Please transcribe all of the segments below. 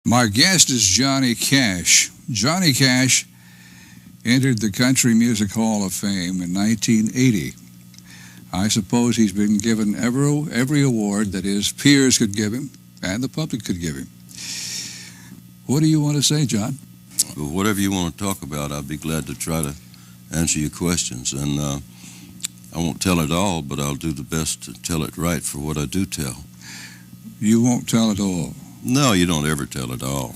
My guest is Johnny Cash. Johnny Cash entered the Country Music Hall of Fame in 1980. I suppose he's been given every award that his peers could give him and the public could give him. What do you want to say, John? Well, whatever you want to talk about, I'll be glad to try to answer your questions. And I won't tell it all, but I'll do the best to tell it right for what I do tell. You won't tell it all? No, you don't ever tell it all.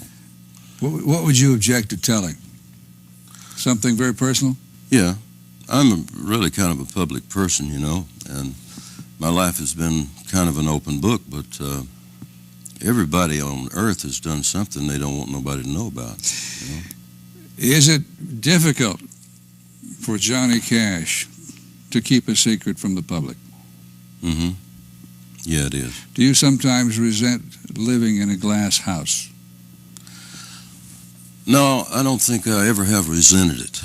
What would you object to telling? Something very personal? Yeah. I'm really kind of a public person, you know, and my life has been kind of an open book, but everybody on earth has done something they don't want nobody to know about. You know? Is it difficult for Johnny Cash to keep a secret from the public? Mm-hmm. Yeah, it is. Do you sometimes resent living in a glass house? No, I don't think I ever have resented it.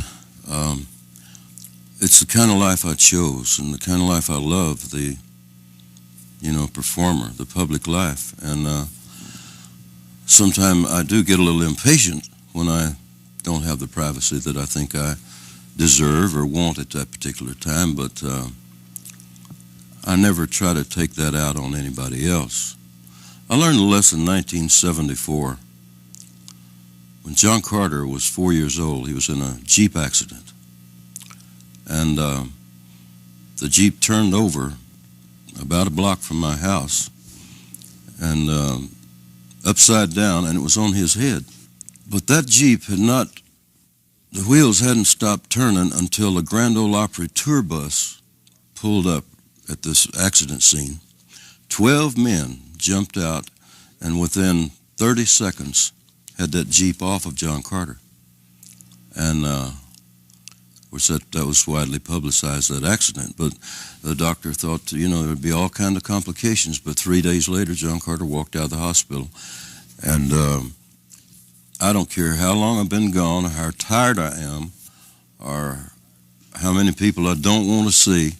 It's the kind of life I chose and the kind of life I love, the, performer, the public life. And sometimes I do get a little impatient when I don't have the privacy that I think I deserve or want at that particular time, but I never try to take that out on anybody else. I learned a lesson in 1974. When John Carter was 4 years old, he was in a Jeep accident. And the Jeep turned over about a block from my house and upside down, and it was on his head. But that Jeep the wheels hadn't stopped turning until a Grand Ole Opry tour bus pulled up at this accident scene. 12 men jumped out, and within 30 seconds had that Jeep off of John Carter. And of course that was widely publicized, that accident, but the doctor thought, there would be all kinds of complications, but 3 days later John Carter walked out of the hospital. And I don't care how long I've been gone, or how tired I am, or how many people I don't want to see,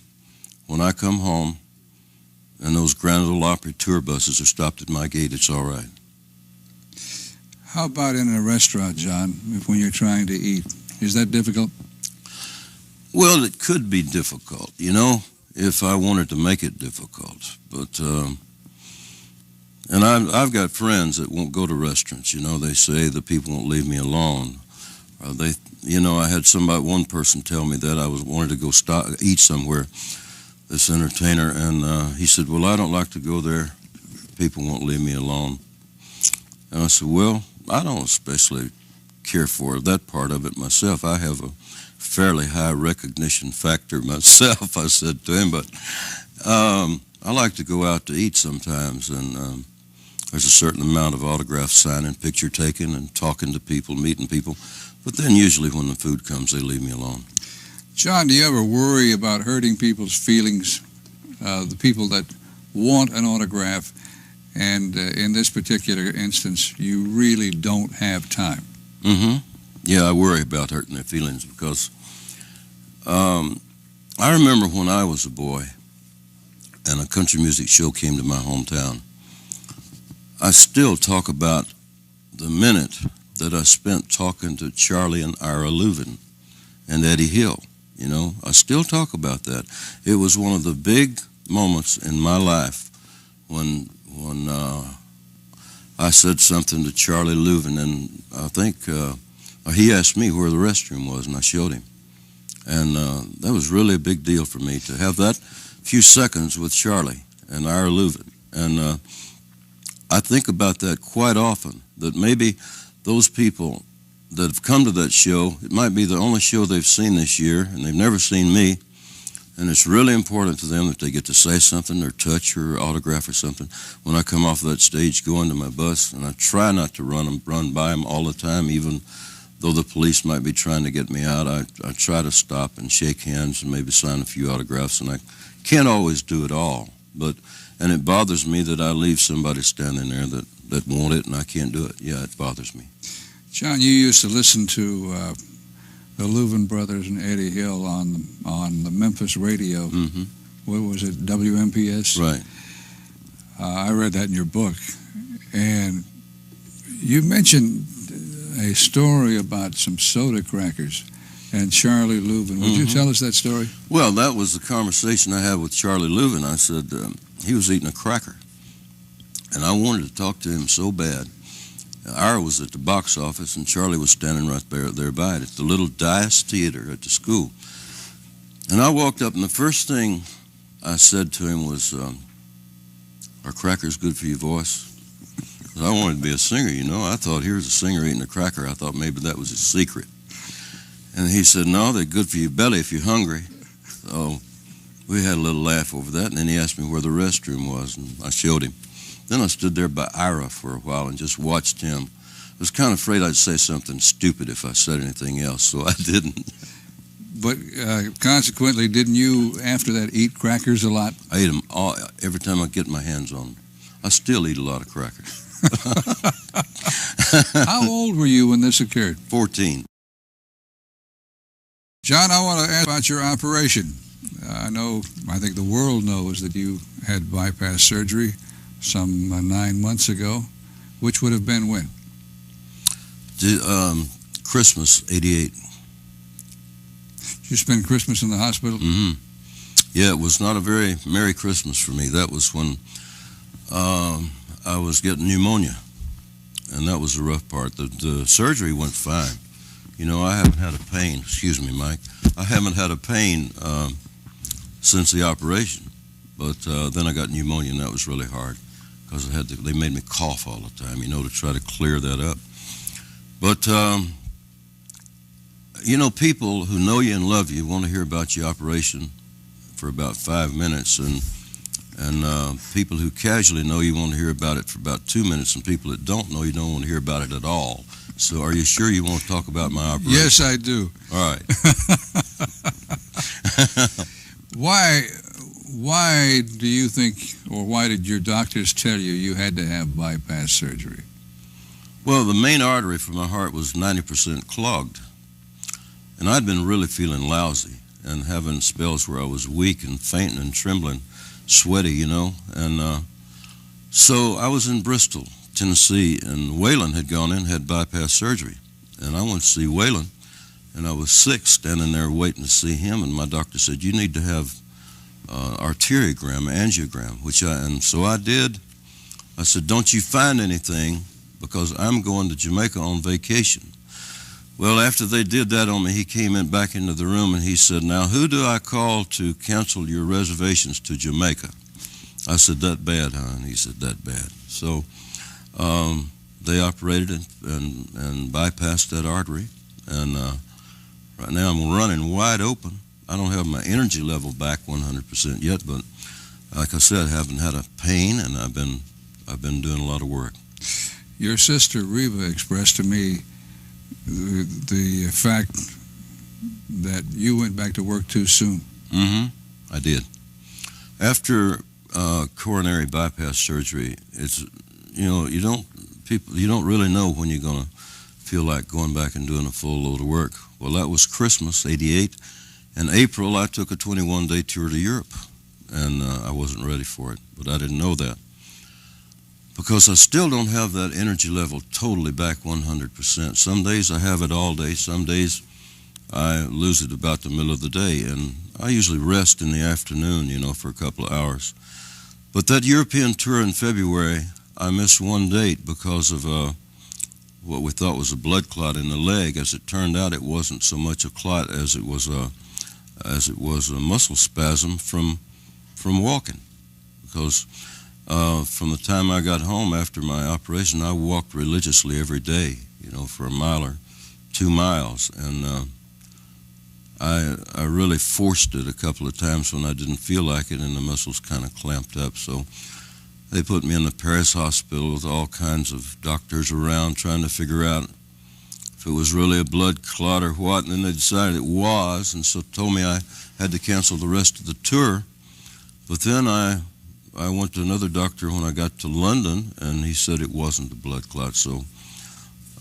when I come home and those Grand Ole Opry tour buses are stopped at my gate, it's all right. How about in a restaurant, John, when you're trying to eat? Is that difficult? Well, it could be difficult, if I wanted to make it difficult. But, and I've got friends that won't go to restaurants, they say the people won't leave me alone. Or I had one person tell me that I wanted to go eat somewhere, this entertainer, and he said, well, I don't like to go there. People won't leave me alone. And I said, well, I don't especially care for that part of it myself. I have a fairly high recognition factor myself, I said to him, but I like to go out to eat sometimes, and there's a certain amount of autograph signing, picture taking, and talking to people, meeting people, but then usually when the food comes, they leave me alone. John, do you ever worry about hurting people's feelings, the people that want an autograph, and in this particular instance, you really don't have time? Mm-hmm. Yeah, I worry about hurting their feelings because I remember when I was a boy and a country music show came to my hometown, I still talk about the minute that I spent talking to Charlie and Ira Louvin and Eddie Hill. I still talk about that. It was one of the big moments in my life when I said something to Charlie Louvin, and I think he asked me where the restroom was, and I showed him. And that was really a big deal for me to have that few seconds with Charlie and Ira Louvin. And I think about that quite often, that maybe those people that have come to that show, it might be the only show they've seen this year, and they've never seen me, and it's really important to them that they get to say something or touch or autograph or something when I come off of that stage going to my bus, and I try not to run by them all the time, even though the police might be trying to get me out. I try to stop and shake hands and maybe sign a few autographs, and I can't always do it all, and it bothers me that I leave somebody standing there that want it and I can't do it. Yeah, it bothers me. John, you used to listen to the Louvin brothers and Eddie Hill on the Memphis radio. Mm-hmm. What was it, WMPS? Right. I read that in your book, and You mentioned a story about some soda crackers and Charlie Louvin. Would you tell us that story? Well, that was the conversation I had with Charlie Louvin. I said he was eating a cracker, and I wanted to talk to him so bad. Ira was at the box office, and Charlie was standing right there by it at the little Dice Theater at the school. And I walked up, and the first thing I said to him was, "Are crackers good for your voice?" I wanted to be a singer, you know. I thought, here's a singer eating a cracker. I thought maybe that was his secret. And he said, "No, they're good for your belly if you're hungry." So we had a little laugh over that, and then he asked me where the restroom was, and I showed him. Then I stood there by Ira for a while and just watched him. I was kind of afraid I'd say something stupid if I said anything else, so I didn't. But consequently, didn't you, after that, eat crackers a lot? I eat them every time I get my hands on them. I still eat a lot of crackers. How old were you when this occurred? 14. John, I want to ask about your operation. I think the world knows that you had bypass surgery some 9 months ago, which would have been when? Christmas, 88. Did you spend Christmas in the hospital? Mm-hmm. Yeah, it was not a very Merry Christmas for me. That was when I was getting pneumonia, and that was the rough part. The surgery went fine. You know, I haven't had a pain. Excuse me, Mike. I haven't had a pain since the operation, but then I got pneumonia, and that was really hard because they made me cough all the time, you know, to try to clear that up. But you know, people who know you and love you want to hear about your operation for about 5 minutes, and people who casually know you want to hear about it for about 2 minutes, and people that don't know you don't want to hear about it at all. So are you sure you want to talk about my operation? Yes, I do. All right. Why do you think, or why did your doctors tell you you had to have bypass surgery? Well, the main artery for my heart was 90% clogged, and I'd been really feeling lousy and having spells where I was weak and fainting and trembling, sweaty, you know. And so I was in Bristol, Tennessee, and Waylon had gone in, had bypass surgery. And I went to see Waylon, and I was sick, standing there waiting to see him, and my doctor said, "You need to have arteriogram, angiogram," and so I did. I said, "Don't you find anything, because I'm going to Jamaica on vacation." Well, after they did that on me, he came back into the room, and he said, "Now, who do I call to cancel your reservations to Jamaica?" I said, "That bad, huh?" And he said, "That bad." So they operated and bypassed that artery, and right now I'm running wide open. I don't have my energy level back 100% yet, but like I said, I haven't had a pain, and I've been doing a lot of work. Your sister Reva expressed to me the fact that you went back to work too soon. Mm-hmm. I did. After coronary bypass surgery, it's, you know, you don't really know when you're going to feel like going back and doing a full load of work. Well, that was Christmas, 88. In April, I took a 21-day tour to Europe, and I wasn't ready for it, but I didn't know that, because I still don't have that energy level totally back 100%. Some days I have it all day. Some days I lose it about the middle of the day, and I usually rest in the afternoon, you know, for a couple of hours. But that European tour in February, I missed one date because of what we thought was a blood clot in the leg. As it turned out, it wasn't so much a clot as it was a muscle spasm from walking, because from the time I got home after my operation, I walked religiously every day, you know, for a mile or 2 miles, and I really forced it a couple of times when I didn't feel like it, and the muscles kind of clamped up. So they put me in the Paris hospital with all kinds of doctors around trying to figure out if it was really a blood clot or what, and then they decided it was, and so told me I had to cancel the rest of the tour. But then I went to another doctor when I got to London, and he said it wasn't a blood clot, so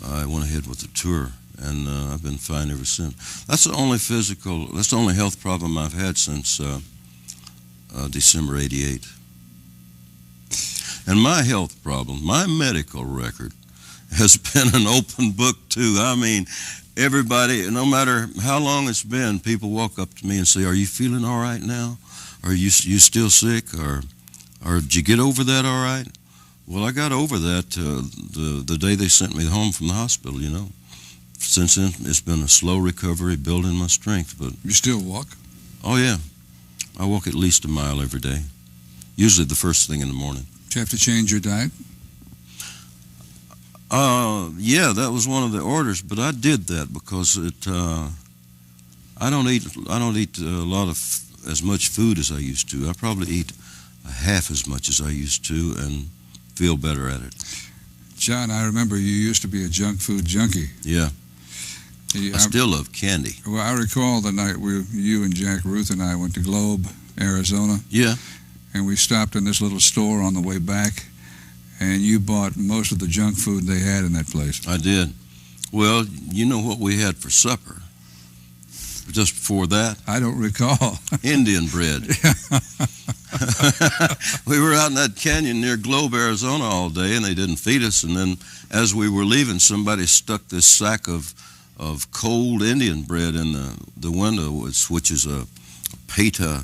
I went ahead with the tour, and I've been fine ever since. That's the only health problem I've had since December 88. And my health problem, my medical record, has been an open book too. I mean, everybody, no matter how long it's been, people walk up to me and say, "Are you feeling all right now? Are you still sick? Or did you get over that all right?" Well, I got over that the day they sent me home from the hospital, you know. Since then, it's been a slow recovery, building my strength. But You still walk? oh yeah, I walk at least a mile every day, usually the first thing in the morning. Do you have to change your diet? Yeah, that was one of the orders, but I did that because I don't eat a lot of as much food as I used to. I probably eat half as much as I used to and feel better at it. John, I remember you used to be a junk food junkie. Yeah. I still love candy. Well, I recall the night you and Jack Ruth and I went to Globe, Arizona. Yeah. And we stopped in this little store on the way back, and you bought most of the junk food they had in that place. I did. Well, you know what we had for supper? Just before that? I don't recall. Indian bread. We were out in that canyon near Globe, Arizona all day, and they didn't feed us. And then as we were leaving, somebody stuck this sack of cold Indian bread in the window, which is a pita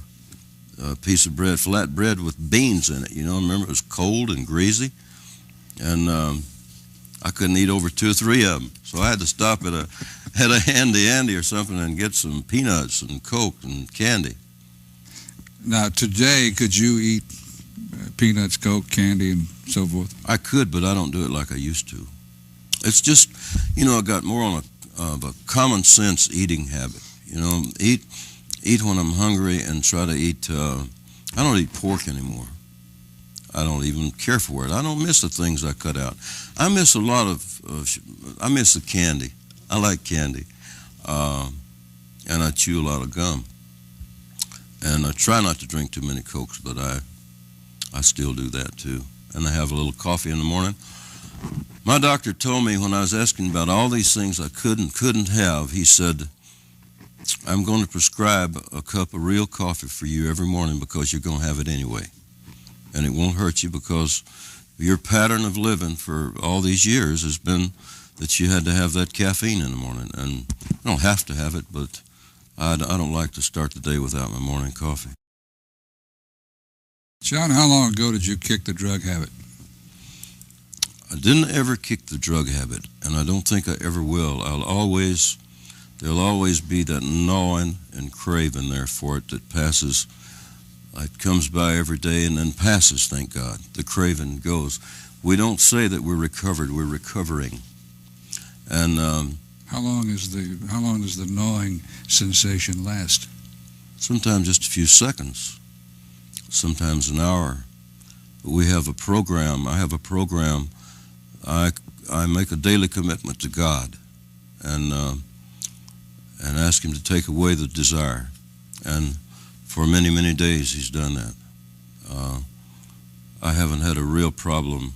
piece of bread, flat bread with beans in it. You know, remember, it was cold and greasy. And I couldn't eat over 2 or 3 of them. So I had to stop at a Handy Andy or something and get some peanuts and Coke and candy. Now, today, could you eat peanuts, Coke, candy, and so forth? I could, but I don't do it like I used to. It's just, you know, I got more on a common sense eating habit. You know, eat when I'm hungry and try to eat. I don't eat pork anymore. I don't even care for it. I don't miss the things I cut out. I miss a lot I miss the candy. I like candy. And I chew a lot of gum. And I try not to drink too many Cokes, but I still do that too. And I have a little coffee in the morning. My doctor told me when I was asking about all these things I couldn't have, he said, "I'm going to prescribe a cup of real coffee for you every morning because you're going to have it anyway. And it won't hurt you because your pattern of living for all these years has been that you had to have that caffeine in the morning. And I don't have to have it, but I don't like to start the day without my morning coffee." John, how long ago did you kick the drug habit? I didn't ever kick the drug habit, and I don't think I ever will. There'll always be that gnawing and craving there for it that passes. It comes by every day and then passes, thank God. The craving goes. We don't say that we're recovered, we're recovering. And how long does the gnawing sensation last? Sometimes just a few seconds, sometimes an hour. But we have a program. I have a program. I make a daily commitment to God and ask Him to take away the desire. And for many, many days He's done that. I haven't had a real problem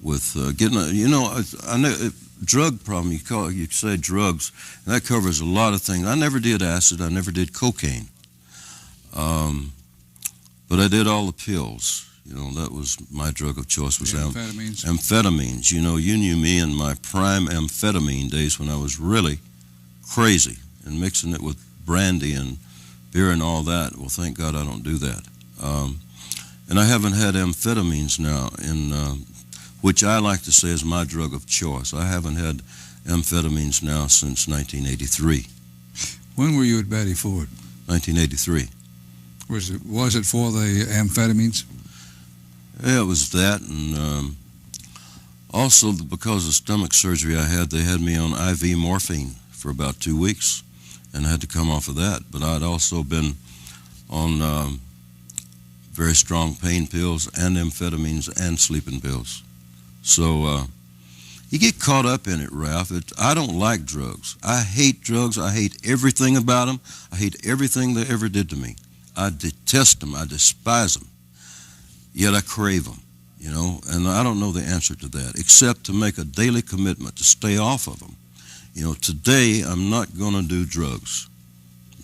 with getting I know drug problem. You say drugs, and that covers a lot of things. I never did acid. I never did cocaine. But I did all the pills. You know, that was my drug of choice. Was amphetamines. Amphetamines. You know, you knew me in my prime amphetamine days when I was really crazy and mixing it with brandy and beer and all that. Well, thank God I don't do that. And I haven't had amphetamines now which I like to say is my drug of choice. I haven't had amphetamines now since 1983. When were you at Betty Ford? 1983. Was it for the amphetamines? Yeah, it was that, and also because of stomach surgery I had, they had me on IV morphine for about 2 weeks, and I had to come off of that. But I'd also been on very strong pain pills and amphetamines and sleeping pills. So you get caught up in it, Ralph. I don't like drugs. I hate drugs. I hate everything about them. I hate everything they ever did to me. I detest them. I despise them. Yet I crave them, you know, and I don't know the answer to that, except to make a daily commitment to stay off of them. You know, today I'm not going to do drugs.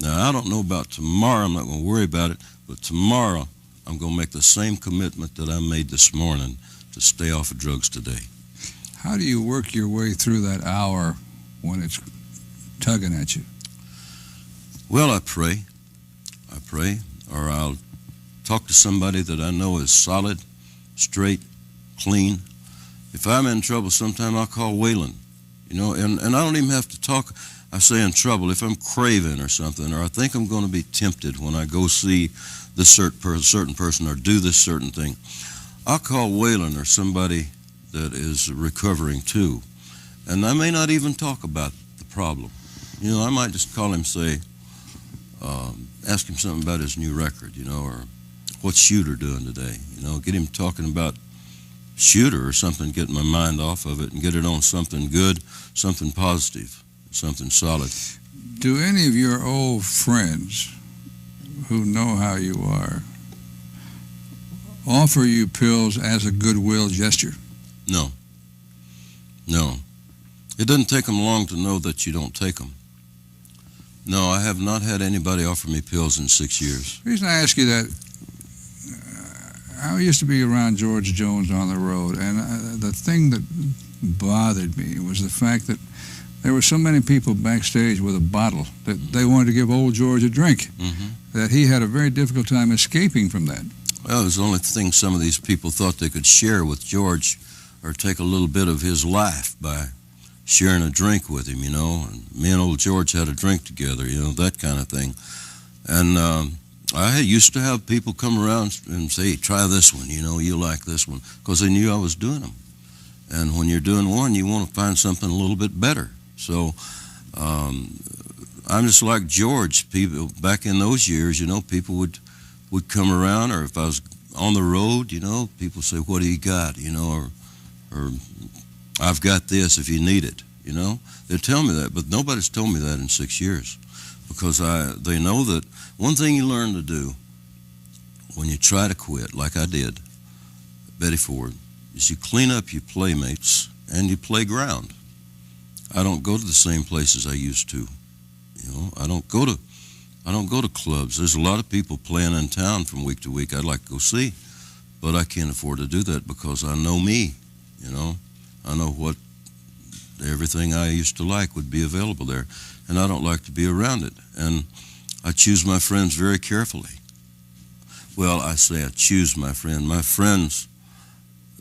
Now, I don't know about tomorrow. I'm not going to worry about it, but tomorrow I'm going to make the same commitment that I made this morning to stay off of drugs today. How do you work your way through that hour when it's tugging at you? Well, I pray, or I'll talk to somebody that I know is solid, straight, clean. If I'm in trouble sometime, I'll call Waylon, and I don't even have to talk. I say in trouble, if I'm craving or something, or I think I'm going to be tempted when I go see this certain person or do this certain thing, I'll call Waylon or somebody that is recovering too. And I may not even talk about the problem. I might just call him, say, ask him something about his new record, or what's Shooter doing today, get him talking about Shooter or something, get my mind off of it and get it on something good, something positive, something solid. Do any of your old friends who know how you are offer you pills as a goodwill gesture? No. It doesn't take them long to know that you don't take them. No, I have not had anybody offer me pills in 6 years. The reason I ask you that, I used to be around George Jones on the road, and the thing that bothered me was the fact that there were so many people backstage with a bottle that they wanted to give old George a drink, that he had a very difficult time escaping from that. Well, it was the only thing some of these people thought they could share with George or take a little bit of his life by sharing a drink with him, and me and old George had a drink together, that kind of thing. And I used to have people come around and say, hey, try this one, you like this one, because they knew I was doing them. And when you're doing one, you want to find something a little bit better. So I'm just like George. People back in those years, people would come around, or if I was on the road, people say, what do you got, or I've got this if you need it, They tell me that, but nobody's told me that in 6 years, because they know that one thing you learn to do when you try to quit, like I did, Betty Ford, is you clean up your playmates and you play ground. I don't go to the same places I used to. I don't go to clubs. There's a lot of people playing in town from week to week I'd like to go see, but I can't afford to do that because I know me, I know what everything I used to like would be available there, and I don't like to be around it. And I choose my friends very carefully. Well, I say I choose my friend. My friends,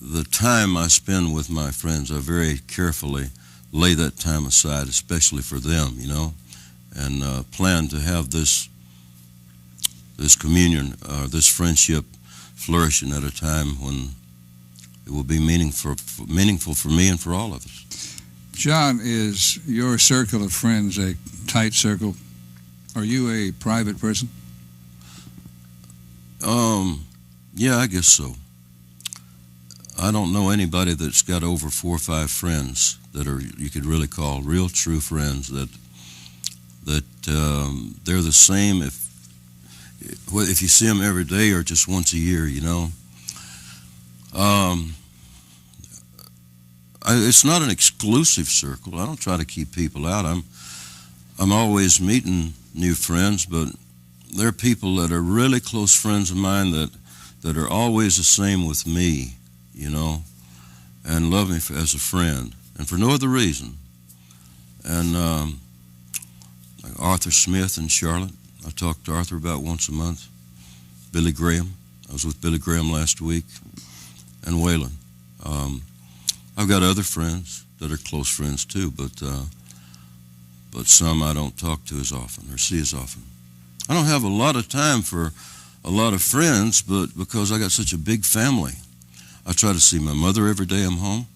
the time I spend with my friends, I very carefully lay that time aside, especially for them, and plan to have this communion, this friendship flourishing at a time when it will be meaningful for me and for all of us. John, is your circle of friends a tight circle? Are you a private person? Yeah, I guess so. I don't know anybody that's got over 4 or 5 friends that are, you could really call real true friends, that they're the same if you see them every day or just once a year, It's not an exclusive circle. I don't try to keep people out. I'm always meeting new friends, but there are people that are really close friends of mine that are always the same with me, and love me as a friend, and for no other reason. And like Arthur Smith in Charlotte, I talk to Arthur about once a month. Billy Graham, I was with Billy Graham last week, and Waylon. I've got other friends that are close friends too, but some I don't talk to as often or see as often. I don't have a lot of time for a lot of friends, but because I got such a big family, I try to see my mother every day I'm home,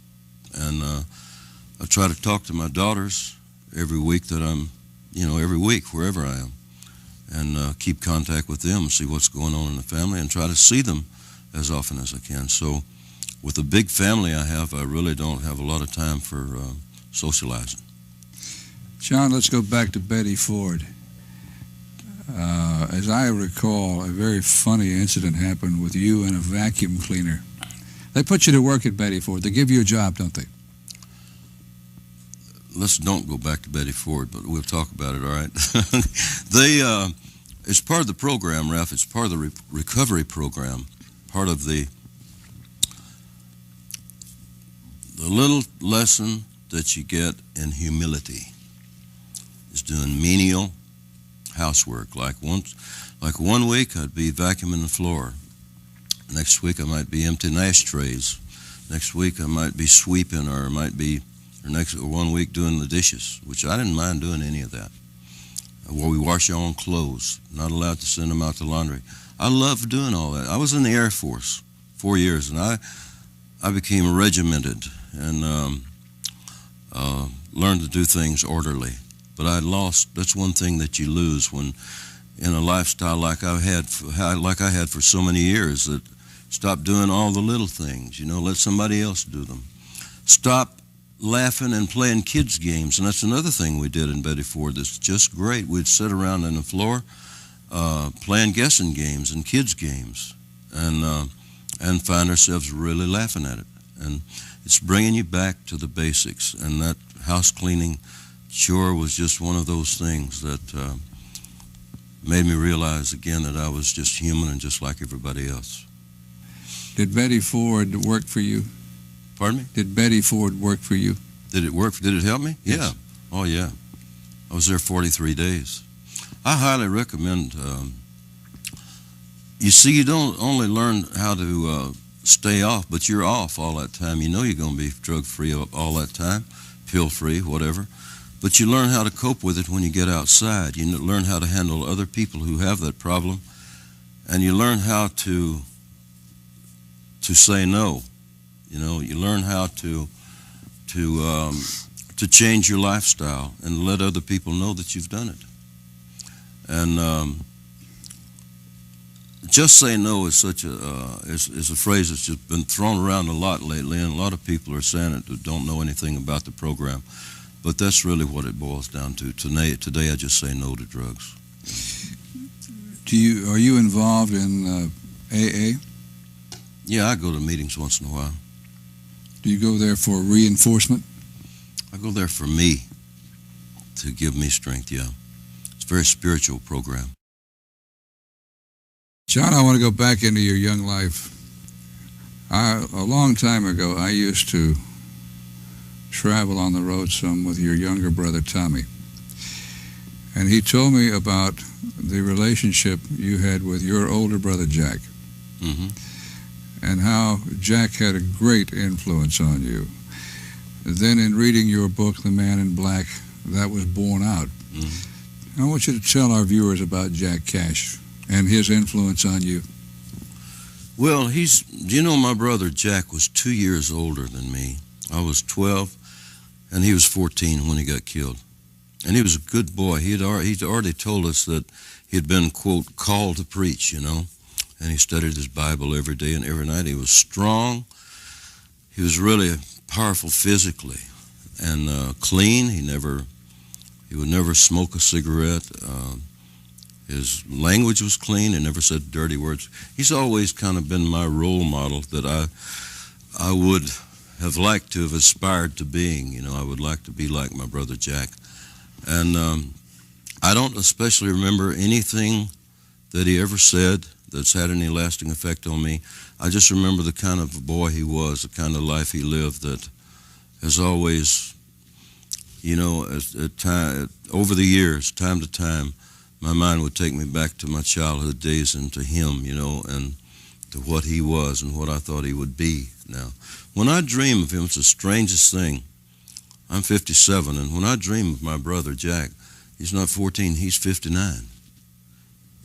and I try to talk to my daughters every week that I'm, every week wherever I am, and keep contact with them and see what's going on in the family and try to see them as often as I can. So with the big family I have, I really don't have a lot of time for socializing. John, let's go back to Betty Ford. As I recall, a very funny incident happened with you and a vacuum cleaner. They put you to work at Betty Ford. They give you a job, don't they? Let's don't go back to Betty Ford, but we'll talk about it, all right? It's part of the program, Ralph. It's part of the recovery program, part of the the little lesson that you get in humility is doing menial housework. Like one week I'd be vacuuming the floor. Next week I might be emptying ashtrays. Next week I might be sweeping, or one week doing the dishes, which I didn't mind doing any of that. Where we wash our own clothes, not allowed to send them out to laundry. I loved doing all that. I was in the Air Force 4 years, and I became regimented and learned to do things orderly. But that's one thing that you lose when in a lifestyle like I had for so many years, that stop doing all the little things, let somebody else do them. Stop laughing and playing kids' games, and that's another thing we did in Betty Ford that's just great. We'd sit around on the floor playing guessing games and kids' games, and find ourselves really laughing at it. And it's bringing you back to the basics, and that house cleaning chore was just one of those things that made me realize again that I was just human and just like everybody else. Did Betty Ford work for you? Pardon me? Did Betty Ford work for you? Did it work? Did it help me? Yes. Yeah. Oh, yeah. I was there 43 days. I highly recommend. You see, you don't only learn how to stay off, but you're off all that time. You know you're going to be drug-free all that time, pill-free, whatever. But you learn how to cope with it when you get outside. You learn how to handle other people who have that problem, and you learn how to say no. You learn how to change your lifestyle and let other people know that you've done it. And just say no is such is a phrase that's just been thrown around a lot lately, and a lot of people are saying it who don't know anything about the program. But that's really what it boils down to. Today I just say no to drugs. Are you involved in AA? Yeah, I go to meetings once in a while. Do you go there for reinforcement? I go there for me, to give me strength, yeah. It's a very spiritual program. John, I want to go back into your young life. A long time ago, I used to travel on the road some with your younger brother, Tommy. And he told me about the relationship you had with your older brother, Jack. Mm-hmm. And how Jack had a great influence on you. Then in reading your book, The Man in Black, that was borne out. Mm-hmm. I want you to tell our viewers about Jack Cash and his influence on you. Well, my brother Jack was 2 years older than me. I was 12, and he was 14 when he got killed. And he was a good boy. He'd already told us that he had been, quote, called to preach, and he studied his Bible every day and every night. He was strong. He was really powerful physically and clean. He would never smoke a cigarette. His language was clean. He never said dirty words. He's always kind of been my role model that I would have liked to have aspired to being. I would like to be like my brother Jack. And I don't especially remember anything that he ever said that's had any lasting effect on me. I just remember the kind of boy he was, the kind of life he lived that has always, over the years, time to time, my mind would take me back to my childhood days and to him, and to what he was and what I thought he would be now. When I dream of him, it's the strangest thing. I'm 57, and when I dream of my brother Jack, he's not 14, he's 59.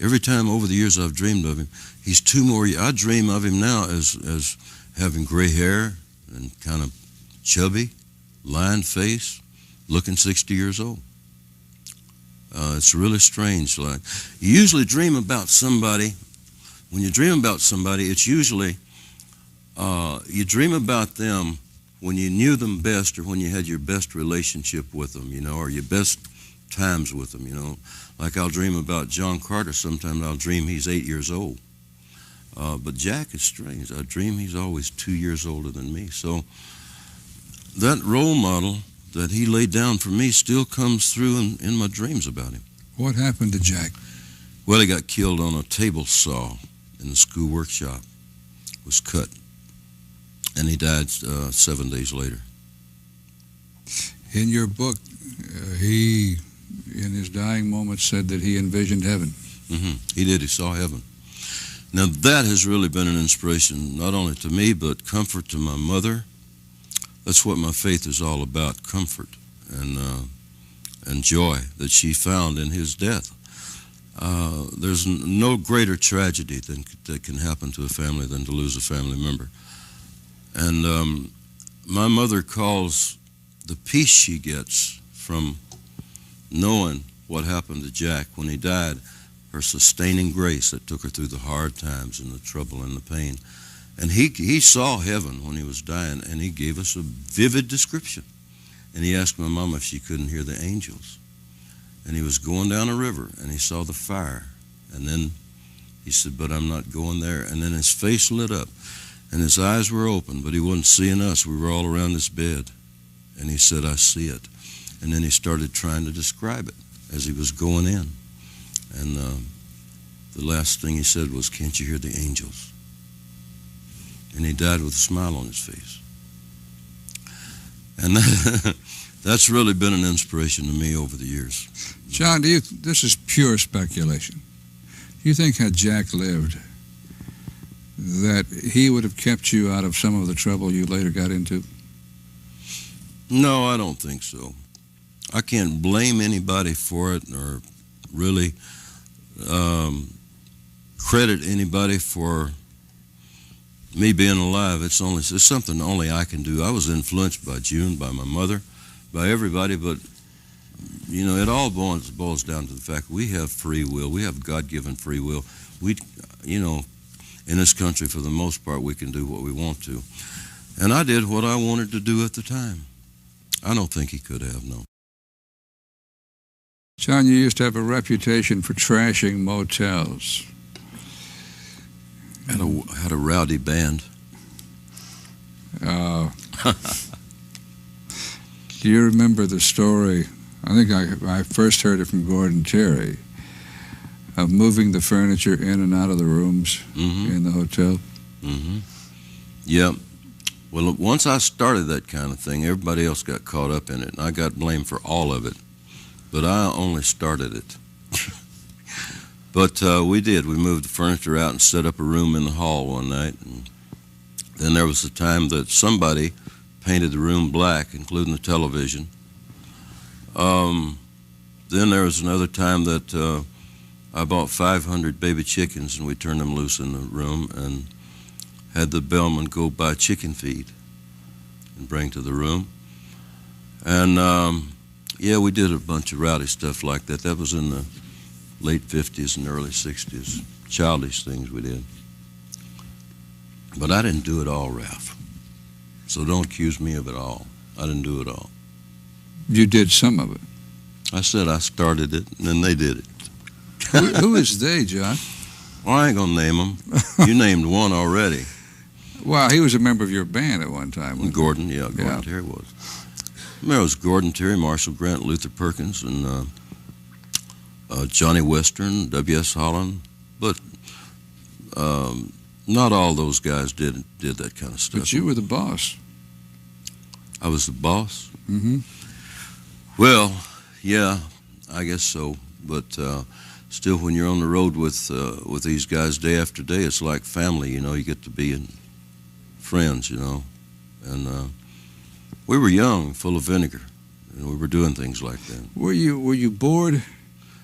Every time over the years I've dreamed of him, he's 2 more years. I dream of him now as having gray hair and kind of chubby, lined face, looking 60 years old. It's really strange. Like, you usually dream about somebody. When you dream about somebody, it's usually you dream about them when you knew them best, or when you had your best relationship with them, or your best times with them, Like I'll dream about John Carter sometimes. I'll dream he's 8 years old. But Jack is strange. I dream he's always 2 years older than me. So that role model that he laid down for me still comes through in my dreams about him. What happened to Jack? Well, he got killed on a table saw in the school workshop. Was cut. and he died 7 days later. In your book, he, in his dying moments, said that he envisioned heaven. He did. He saw heaven. Now, that has really been an inspiration, not only to me, but comfort to my mother. That's what my faith is all about, comfort and joy that she found in his death. There's no greater tragedy that can happen to a family than to lose a family member. And my mother calls the peace she gets from knowing what happened to Jack when he died her sustaining grace that took her through the hard times and the trouble and the pain. And he saw heaven when he was dying, and he gave us a vivid description. And he asked my mom if she couldn't hear the angels. And he was going down a river, and he saw the fire. And then he said, but I'm not going there. And then his face lit up, and his eyes were open, but he wasn't seeing us. We were all around his bed. And he said, I see it. And then he started trying to describe it as he was going in. And the last thing he said was, can't you hear the angels? And he died with a smile on his face. And that's really been an inspiration to me over the years. John, this is pure speculation. Do you think had Jack lived, that he would have kept you out of some of the trouble you later got into? No, I don't think so. I can't blame anybody for it, or really credit anybody for me being alive. It's something only I can do. I was influenced by June, by my mother, by everybody, but you know, it all boils down to the fact we have free will. We have God-given free will. You know, in this country, for the most part, we can do what we want to. And I did what I wanted to do at the time. I don't think he could have, no. John, you used to have a reputation for trashing motels. Had a rowdy band. Do you remember the story? I think I first heard it from Gordon Terry, of moving the furniture in and out of the rooms in the hotel. Yeah. Well, once I started that kind of thing, everybody else got caught up in it, and I got blamed for all of it. But I only started it. But we did. We moved the furniture out and set up a room in the hall one night. And then there was a time that somebody painted the room black, including the television. Then there was another time that I bought 500 baby chickens, and we turned them loose in the room and had the bellman go buy chicken feed and bring to the room. And yeah, we did a bunch of rowdy stuff like that. That was in the late 50s and early 60s. Childish things we did. But I didn't do it all, Ralph. So don't accuse me of it all. I didn't do it all. You did some of it. I said I started it, and then they did it. Who is they, John? Well, I ain't going to name them. You named one already. Well, he was a member of your band at one time. Gordon, yeah, Gordon Terry was. There was Gordon Terry, Marshall Grant, Luther Perkins, and Johnny Western, W.S. Holland. But not all those guys did that kind of stuff. But you were the boss. I was the boss? Mm-hmm. Well, yeah, I guess so. But still, when you're on the road with these guys day after day, it's like family, you know. You get to be friends, you know. And we were young, full of vinegar, and we were doing things like that. Were you bored?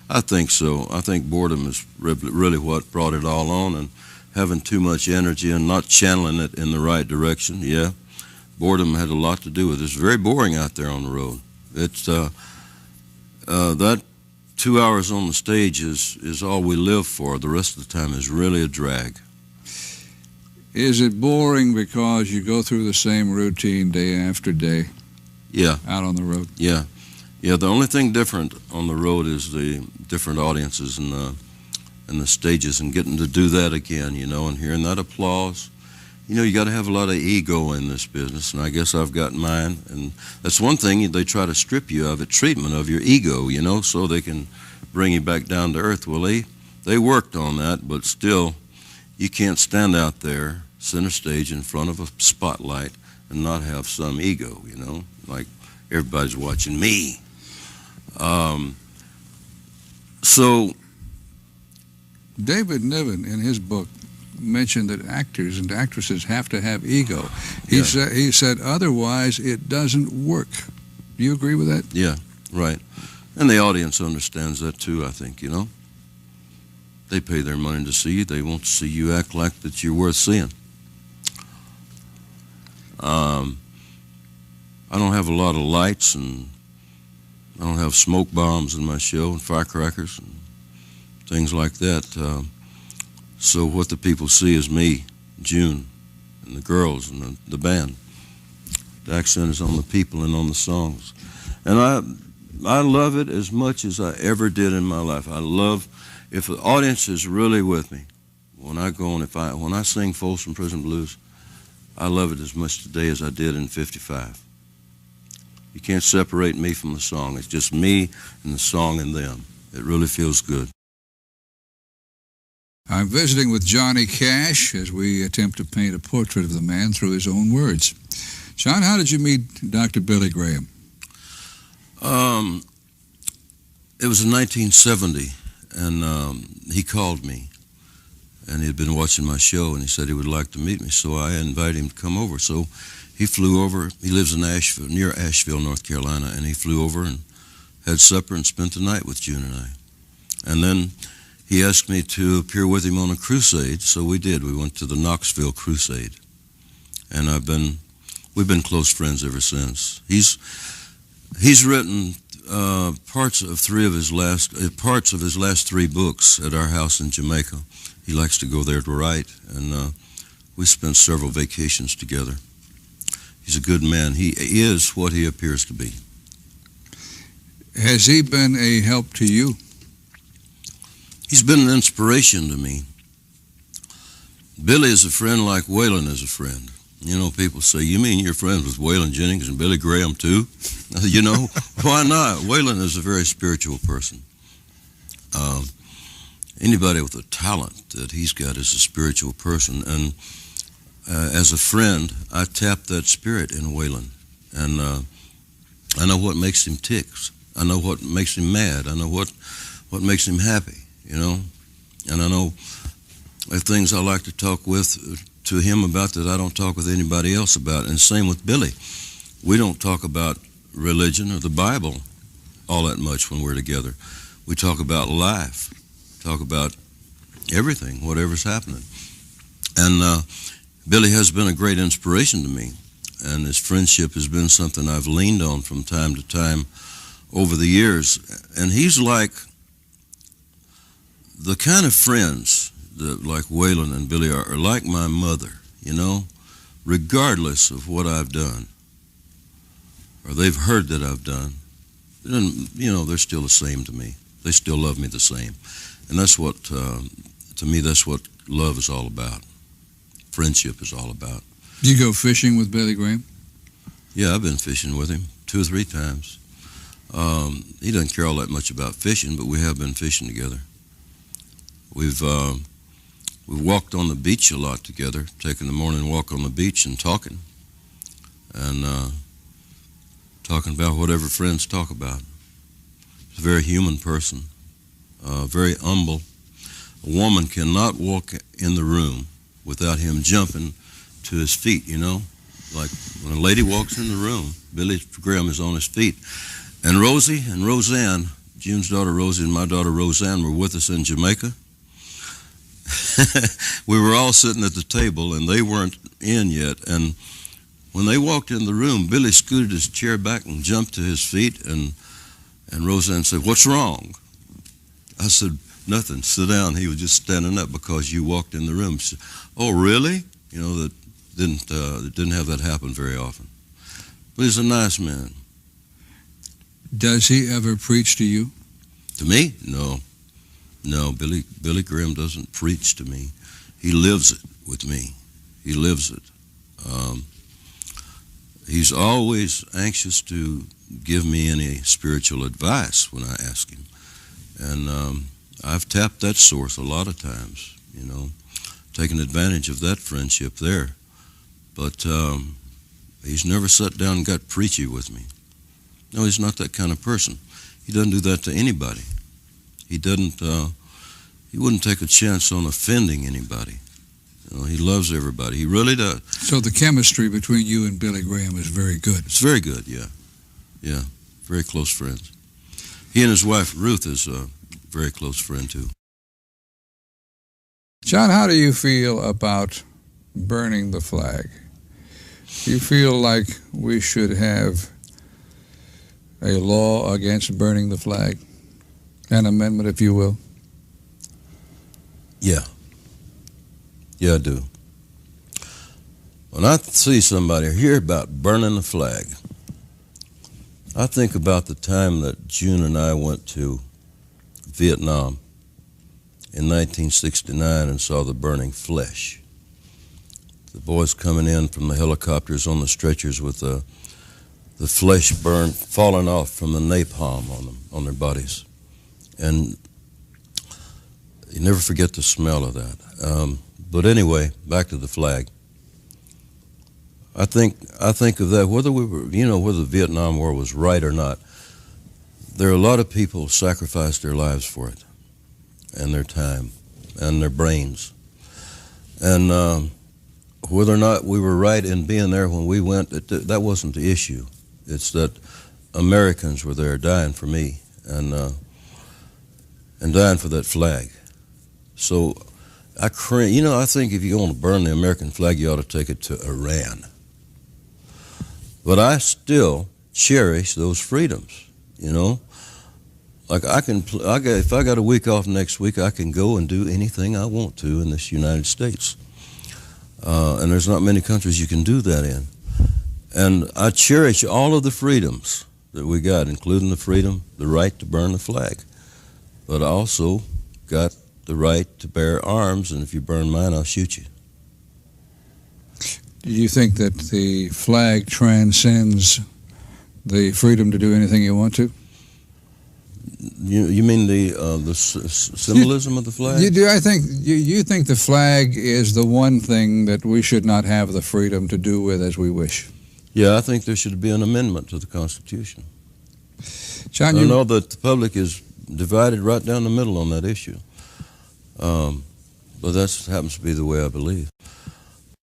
I think so. I think boredom is really what brought it all on, and having too much energy and not channeling it in the right direction. Yeah, boredom had a lot to do with it. It's very boring out there on the road. It's that 2 hours on the stage is all we live for. The rest of the time is really a drag. Is it boring because you go through the same routine day after day? Yeah. Out on the road? Yeah. Yeah, the only thing different on the road is the different audiences and the stages, and getting to do that again, you know, and hearing that applause. You know, you got to have a lot of ego in this business, and I guess I've got mine. And that's one thing they try to strip you of, it, treatment of your ego, you know, so they can bring you back down to earth. Well, they worked on that, but still, you can't stand out there center stage in front of a spotlight and not have some ego, you know, like everybody's watching me. So David Niven, in his book, mentioned that actors and actresses have to have ego. He said otherwise it doesn't work. Do you agree with that? Yeah, right. And the audience understands that too, I think, you know. They pay their money to see you. They want to see you act like that you're worth seeing. I don't have a lot of lights, and I don't have smoke bombs in my show and firecrackers and things like that. So what the people see is me, June, and the girls and the band. The accent is on the people and on the songs. And I love it as much as I ever did in my life. I love, if the audience is really with me, when I go and when I sing Folsom Prison Blues, I love it as much today as I did in '55. You can't separate me from the song. It's just me and the song and them. It really feels good. I'm visiting with Johnny Cash as we attempt to paint a portrait of the man through his own words. John, how did you meet Dr. Billy Graham? It was in 1970, and he called me, and he had been watching my show, and he said he would like to meet me, so I invited him to come over. So he flew over. He lives in Asheville, near Asheville, North Carolina, and he flew over and had supper and spent the night with June and I. And then he asked me to appear with him on a crusade, so we did. We went to the Knoxville Crusade, and we've been close friends ever since. He's written parts of his last three books at our house in Jamaica. He likes to go there to write, and we spent several vacations together. He's a good man. He is what he appears to be. Has he been a help to you? He's been an inspiration to me. Billy is a friend like Waylon is a friend. You know, people say, you mean you're friends with Waylon Jennings and Billy Graham too? You know, why not? Waylon is a very spiritual person. Anybody with a talent that he's got is a spiritual person. And as a friend, I tap that spirit in Waylon. And I know what makes him tick. I know what makes him mad. I know what makes him happy, you know. And I know the things I like to talk to him about that I don't talk with anybody else about. And same with Billy. We don't talk about religion or the Bible all that much when we're together. We talk about life, talk about everything, whatever's happening. And Billy has been a great inspiration to me, and his friendship has been something I've leaned on from time to time over the years. And he's like the kind of friends that, like Waylon and Billy, are like my mother, you know, regardless of what I've done or they've heard that I've done. And, you know, they're still the same to me. They still love me the same. And that's what, to me, that's what love is all about. Friendship is all about. Do you go fishing with Billy Graham? Yeah, I've been fishing with him 2 or 3 times. He doesn't care all that much about fishing, but we have been fishing together. We've walked on the beach a lot together, taking the morning walk on the beach and talking about whatever friends talk about. He's a very human person, very humble. A woman cannot walk in the room without him jumping to his feet, you know. Like when a lady walks in the room, Billy Graham is on his feet. And Rosie and Roseanne, June's daughter Rosie and my daughter Roseanne, were with us in Jamaica. We were all sitting at the table, and they weren't in yet. And when they walked in the room, Billy scooted his chair back and jumped to his feet, and Roseanne said, "What's wrong?" I said, "Nothing, sit down." He was just standing up because you walked in the room. She said, "Oh, really?" You know, that didn't have that happen very often. But he's a nice man. Does he ever preach to you? To me? No. No, Billy Graham doesn't preach to me. He lives it with me. He lives it. He's always anxious to give me any spiritual advice when I ask him. And I've tapped that source a lot of times, you know, taken advantage of that friendship there. But he's never sat down and got preachy with me. No, he's not that kind of person. He doesn't do that to anybody. He wouldn't take a chance on offending anybody. You know, he loves everybody. He really does. So the chemistry between you and Billy Graham is very good. It's very good, yeah. Yeah, very close friends. He and his wife, Ruth, is a very close friend, too. John, how do you feel about burning the flag? Do you feel like we should have a law against burning the flag? An amendment, if you will? Yeah. Yeah, I do. When I see somebody or hear about burning the flag, I think about the time that June and I went to Vietnam in 1969 and saw the burning flesh. The boys coming in from the helicopters on the stretchers with the flesh burned, falling off from the napalm on them, on their bodies. And you never forget the smell of that. But anyway, back to the flag. I think of that, whether the Vietnam War was right or not, there are a lot of people who sacrificed their lives for it, and their time, and their brains. And whether or not we were right in being there when we went, that wasn't the issue. It's that Americans were there dying for me and dying for that flag. So I think if you want to burn the American flag, you ought to take it to Iran. But I still cherish those freedoms, you know. Like if I got a week off next week, I can go and do anything I want to in this United States. And there's not many countries you can do that in. And I cherish all of the freedoms that we got, including the right to burn the flag. But I also got the right to bear arms, and if you burn mine, I'll shoot you. Do you think that the flag transcends the freedom to do anything you want to? You mean the symbolism of the flag? You do. I think you think the flag is the one thing that we should not have the freedom to do with as we wish. Yeah, I think there should be an amendment to the Constitution. John, I know that the public is divided right down the middle on that issue, but that happens to be the way I believe.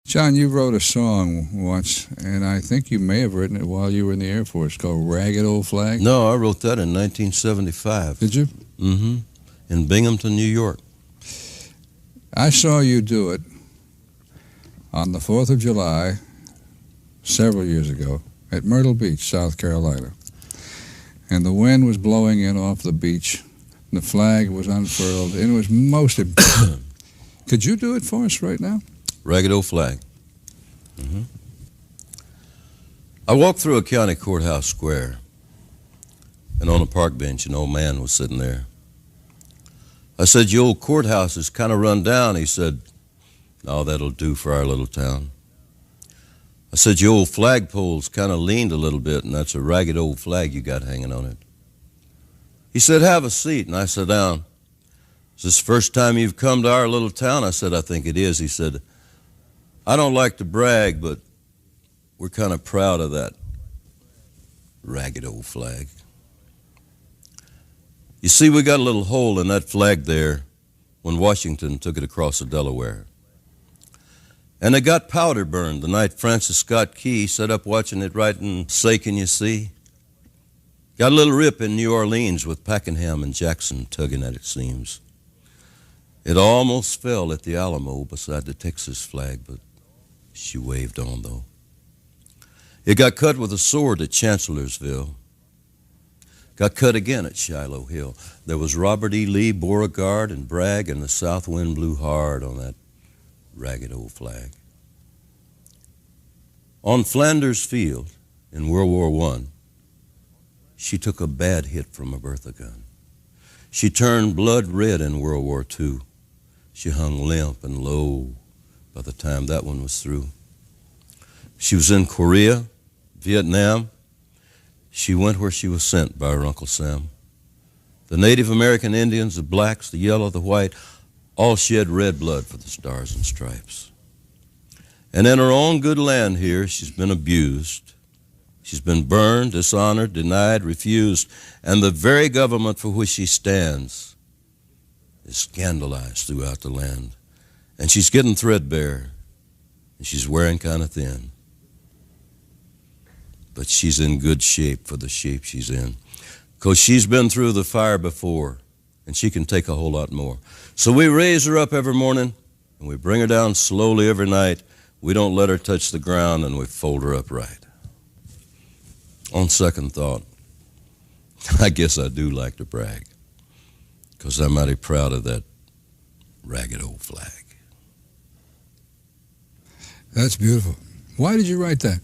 John, you wrote a song once, and I think you may have written it while you were in the Air Force, called Ragged Old Flag. No, I wrote that in 1975. Did you? Mm-hmm. In Binghamton, New York. I saw you do it on the 4th of July several years ago at Myrtle Beach, South Carolina. And the wind was blowing in off the beach. The flag was unfurled, and it was most important. Could you do it for us right now? Ragged Old Flag. Mm-hmm. I walked through a county courthouse square, and on a park bench, an old man was sitting there. I said, "Your old courthouse is kind of run down." He said, "No, that'll do for our little town." I said, "Your old flagpole's kind of leaned a little bit, and that's a ragged old flag you got hanging on it." He said, "Have a seat," and I sat down. "Is this the first time you've come to our little town?" I said, "I think it is." He said, "I don't like to brag, but we're kind of proud of that ragged old flag. You see, we got a little hole in that flag there when Washington took it across the Delaware. And it got powder burned the night Francis Scott Key sat up watching it writing, 'Say, can you see?' Got a little rip in New Orleans with Pakenham and Jackson tugging at its seams. It almost fell at the Alamo beside the Texas flag, but she waved on, though. It got cut with a sword at Chancellorsville. Got cut again at Shiloh Hill. There was Robert E. Lee, Beauregard, and Bragg, and the south wind blew hard on that ragged old flag. On Flanders Field in World War I, she took a bad hit from a Bertha gun. She turned blood red in World War II. She hung limp and low by the time that one was through. She was in Korea, Vietnam. She went where she was sent by her Uncle Sam. The Native American Indians, the blacks, the yellow, the white, all shed red blood for the Stars and Stripes. And in her own good land here, she's been abused. She's been burned, dishonored, denied, refused, and the very government for which she stands is scandalized throughout the land. And she's getting threadbare, and she's wearing kind of thin. But she's in good shape for the shape she's in, because she's been through the fire before, and she can take a whole lot more. So we raise her up every morning, and we bring her down slowly every night. We don't let her touch the ground, and we fold her up right. On second thought, I guess I do like to brag, because I'm mighty proud of that ragged old flag. That's beautiful. Why did you write that?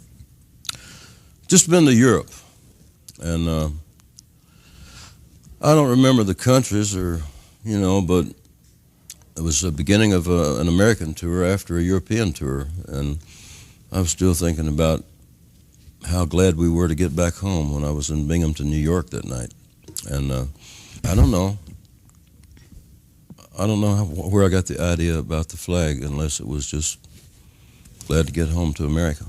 Just been to Europe, and I don't remember the countries or, but it was the beginning of an American tour after a European tour, and I was still thinking about how glad we were to get back home when I was in Binghamton, New York that night. And I don't know where I got the idea about the flag, unless it was just glad to get home to America.